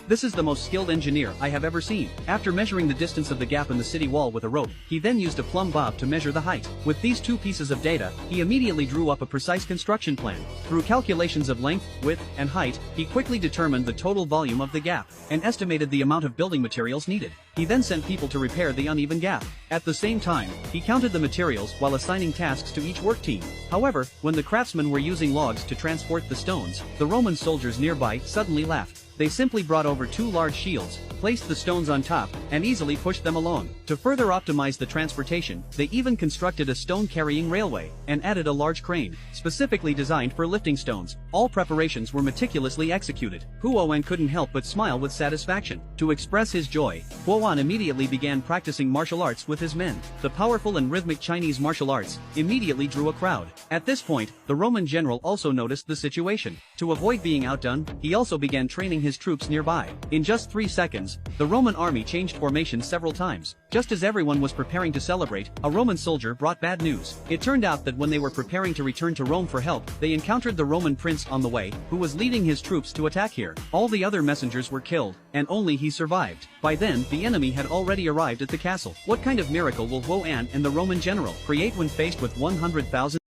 "This is the most skilled engineer I have ever seen." After measuring the distance of the gap in the city wall with a rope, he then used a plumb bob to measure the height. With these two pieces of data, he immediately drew up a precise construction plan. Through calculations of length, width, and height, he quickly determined the total volume of the gap, and estimated the amount of building materials needed. He then sent people to repair the uneven gap. At the same time, he counted the materials while assigning tasks to each work team. However, when the craftsmen were using logs to transport the stones, the Roman soldiers nearby suddenly laughed. They simply brought over two large shields, placed the stones on top, and easily pushed them along. To further optimize the transportation, they even constructed a stone-carrying railway, and added a large crane, specifically designed for lifting stones. All preparations were meticulously executed. Huo Wen couldn't help but smile with satisfaction. To express his joy, Huo Wan immediately began practicing martial arts with his men. The powerful and rhythmic Chinese martial arts immediately drew a crowd. At this point, the Roman general also noticed the situation. To avoid being outdone, he also began training his troops nearby. In just 3 seconds, the Roman army changed formation several times. Just as everyone was preparing to celebrate, a Roman soldier brought bad news. It turned out that when they were preparing to return to Rome for help, they encountered the Roman prince on the way, who was leading his troops to attack here. All the other messengers were killed, and only he survived. By then, the enemy had already arrived at the castle. What kind of miracle will Huo An and the Roman general create when faced with 100,000